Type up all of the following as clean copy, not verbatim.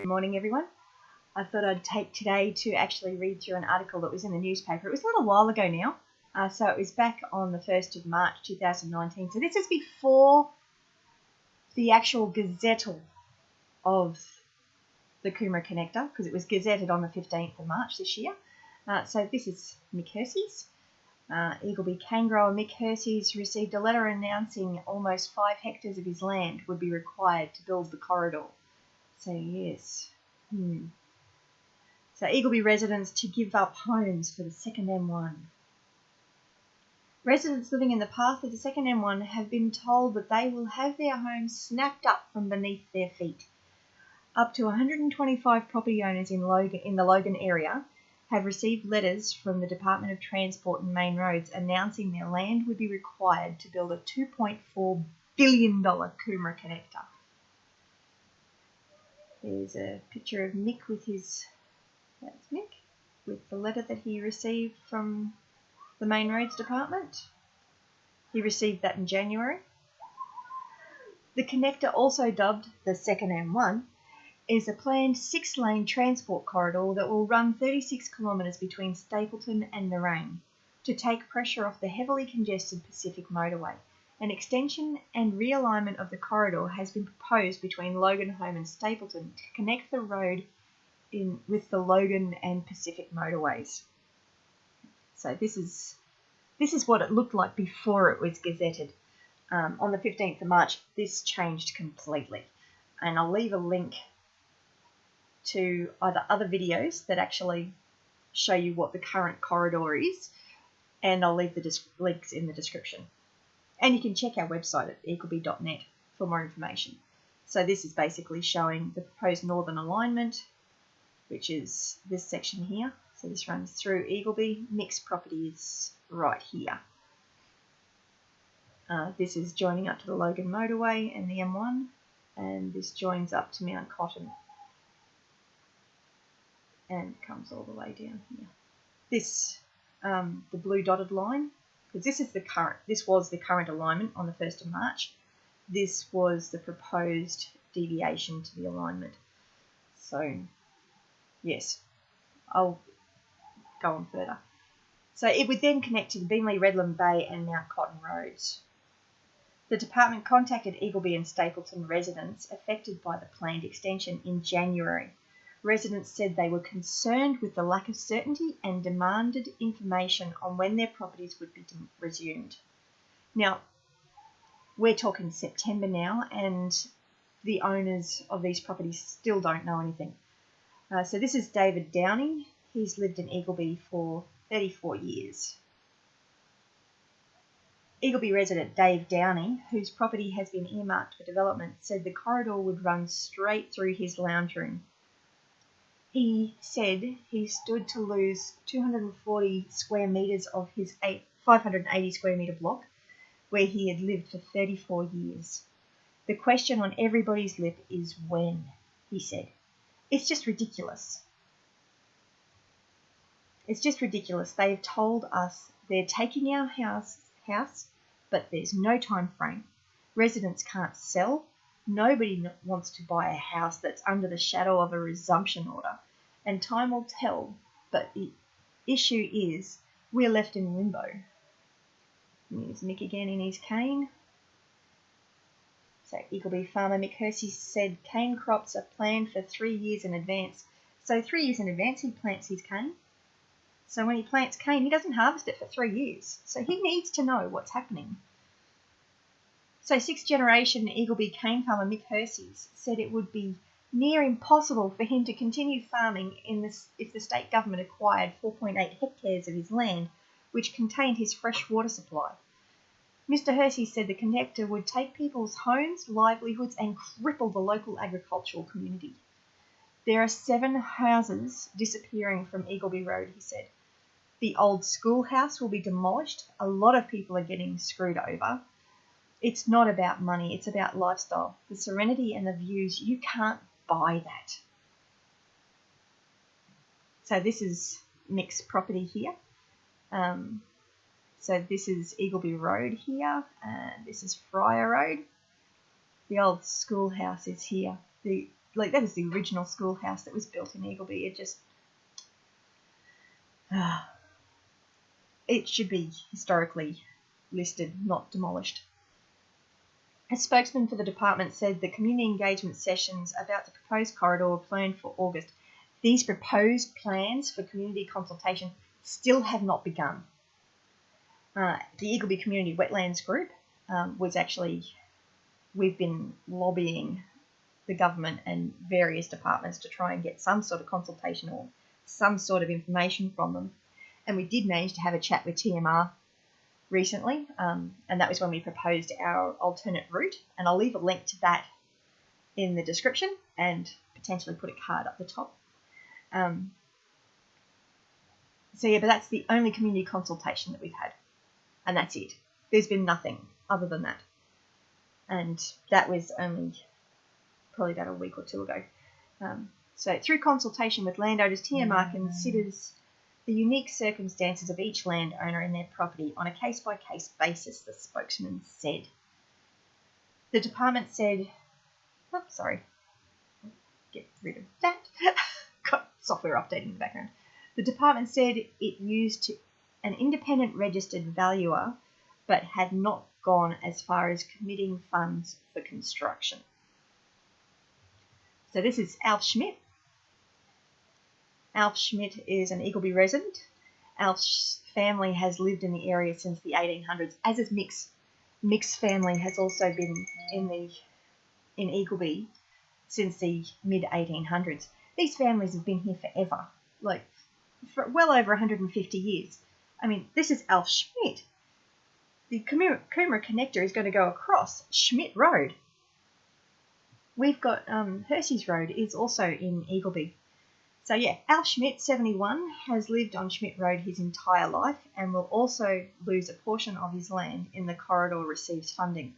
Good morning, everyone. I thought I'd take today to actually read through an article that was in the newspaper. It was a little while ago now, so it was back on the 1st of March 2019. So this is before the actual gazettal of the Coomera Connector, because it was gazetted on the 15th of March this year. So this is Mick Hersey's. Eagleby cane grower Mick Hersey's received a letter announcing almost 5 hectares of his land would be required to build the corridor. So yes. So Eagleby residents to give up homes for the second M1. Residents living in the path of the second M1 have been told that they will have their homes snapped up from beneath their feet. Up to 125 property owners in the Logan area have received letters from the Department of Transport and Main Roads announcing their land would be required to build a $2.4 billion Coomera Connector. There's a picture of Mick with with the letter that he received from the Main Roads Department. He received that in January. The connector, also dubbed the second M1, is a planned 6-lane transport corridor that will run 36 kilometres between Stapleton and Noonan to take pressure off the heavily congested Pacific motorway. An extension and realignment of the corridor has been proposed between Logan Home and Stapleton to connect the road with the Logan and Pacific motorways. So this is what it looked like before it was gazetted. On the 15th of March, this changed completely. And I'll leave a link to either other videos that actually show you what the current corridor is, and I'll leave the links in the description. And you can check our website at eagleby.net for more information. So this is basically showing the proposed northern alignment, which is this section here. So this runs through Eagleby. Mick's property is right here. This is joining up to the Logan motorway and the M1, and this joins up to Mount Cotton and comes all the way down here. This, the blue dotted line, because this was the current alignment on the 1st of March. This was the proposed deviation to the alignment. So, yes, I'll go on further. So it would then connect to the Beenleigh, Redland Bay and Mount Cotton roads. The department contacted Eagleby and Stapleton residents affected by the planned extension in January. Residents said they were concerned with the lack of certainty and demanded information on when their properties would be resumed. Now, we're talking September now, and the owners of these properties still don't know anything. So this is David Downey. He's lived in Eagleby for 34 years. Eagleby resident Dave Downey, whose property has been earmarked for development, said the corridor would run straight through his lounge room. He said he stood to lose 240 square metres of his 580 square metre block, where he had lived for 34 years. The question on everybody's lip is when, he said. It's just ridiculous. It's just ridiculous. They've told us they're taking our house, but there's no time frame. Residents can't sell. Nobody wants to buy a house that's under the shadow of a resumption order, and time will tell, but the issue is we're left in limbo. Here's Mick again in his cane. So Eagleby farmer Mick Hersey said cane crops are planned for 3 years in advance. So 3 years in advance he plants his cane. So when he plants cane, he doesn't harvest it for 3 years. So he needs to know what's happening. So 6th generation Eagleby cane farmer Mick Hersey said it would be near impossible for him to continue farming if the state government acquired 4.8 hectares of his land, which contained his fresh water supply. Mr. Hersey said the connector would take people's homes, livelihoods and cripple the local agricultural community. There are 7 houses disappearing from Eagleby Road, he said. The old schoolhouse will be demolished. A lot of people are getting screwed over. It's not about money, it's about lifestyle. The serenity and the views, you can't buy that. So this is Mick's property here. So this is Eagleby Road here, and this is Friar Road. The old schoolhouse is here. The like, that is the original schoolhouse that was built in Eagleby. It just, it should be historically listed, not demolished. A spokesman for the department said the community engagement sessions about the proposed corridor were planned for August. These proposed plans for community consultation still have not begun. The Eagleby Community Wetlands Group was actually, we've been lobbying the government and various departments to try and get some sort of consultation or some sort of information from them. And we did manage to have a chat with TMR recently, and that was when we proposed our alternate route. And I'll leave a link to that in the description and potentially put a card up the top. So yeah, but that's the only community consultation that we've had. And that's it. There's been nothing other than that. And that was only probably about a week or two ago. So through consultation with landowners, TMR considers the unique circumstances of each landowner and their property on a case-by-case basis, the spokesman said. The department said, oh, sorry, get rid of that. Got software updating in the background. The department said it used an independent registered valuer, but had not gone as far as committing funds for construction. So this is Alf Schmidt. Alf Schmidt is an Eagleby resident. Alf's family has lived in the area since the 1800s, as is Mick's. Mick's family has also been in Eagleby since the mid-1800s. These families have been here forever, like for well over 150 years. I mean, this is Alf Schmidt. The Coomera Connector is going to go across Schmidt Road. We've got Hersey's Road is also in Eagleby. So yeah, Alf Schmidt, 71, has lived on Schmidt Road his entire life and will also lose a portion of his land in the corridor receives funding.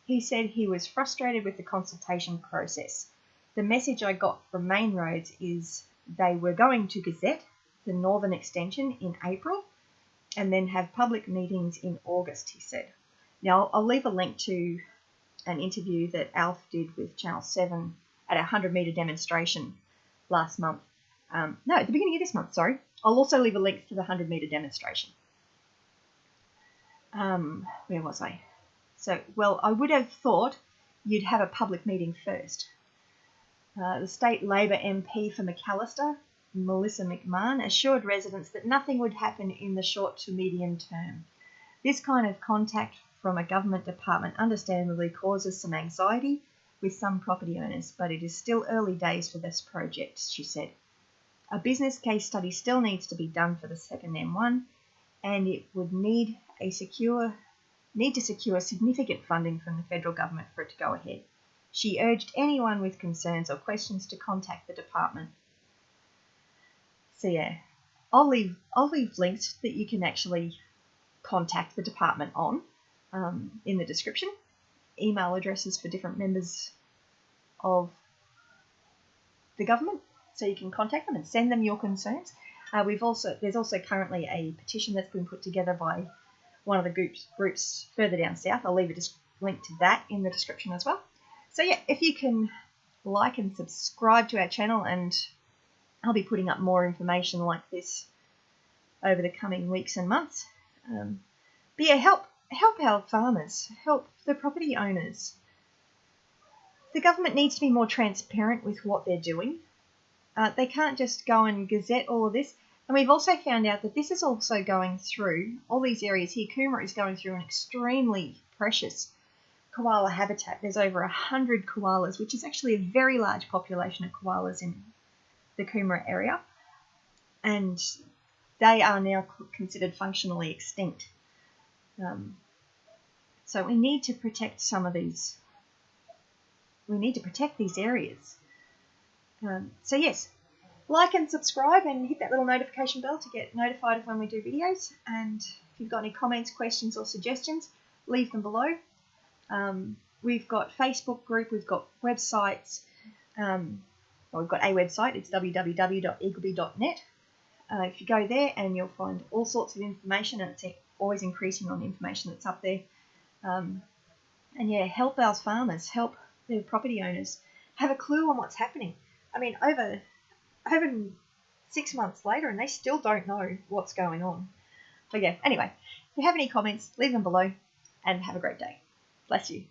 He said he was frustrated with the consultation process. The message I got from Main Roads is they were going to Gazette, the northern extension, in April, and then have public meetings in August, he said. Now, I'll leave a link to an interview that Alf did with Channel 7 at a 100-metre demonstration last month. No, at the beginning of this month, sorry. I'll also leave a link to the 100-metre demonstration. Where was I? So, well, I would have thought you'd have a public meeting first. The State Labor MP for Macalister, Melissa McMahon, assured residents that nothing would happen in the short to medium term. This kind of contact from a government department understandably causes some anxiety with some property owners, but it is still early days for this project, she said. A business case study still needs to be done for the second M1, and it would need to secure significant funding from the federal government for it to go ahead. She urged anyone with concerns or questions to contact the department. So yeah, I'll leave links that you can actually contact the department on in the description. Email addresses for different members of the government, so you can contact them and send them your concerns. There's also currently a petition that's been put together by one of the groups further down south. I'll leave a link to that in the description as well. So yeah, if you can like and subscribe to our channel, and I'll be putting up more information like this over the coming weeks and months. But yeah, help our farmers, help the property owners. The government needs to be more transparent with what they're doing. They can't just go and gazette all of this. And we've also found out that this is also going through, all these areas here, Coomera is going through an extremely precious koala habitat. There's over 100 koalas, which is actually a very large population of koalas in the Coomera area. And they are now considered functionally extinct. So we need to protect some of these. We need to protect these areas. So yes, like and subscribe and hit that little notification bell to get notified of when we do videos. And if you've got any comments, questions or suggestions, leave them below. We've got Facebook group, we've got websites. We've got a website, it's www.eagleby.net. If you go there, and you'll find all sorts of information, and it's always increasing on the information that's up there. And yeah, help our farmers, help the property owners. have a clue on what's happening. I mean, over 6 months later, and they still don't know what's going on. But yeah, anyway, if you have any comments, leave them below, and have a great day. Bless you.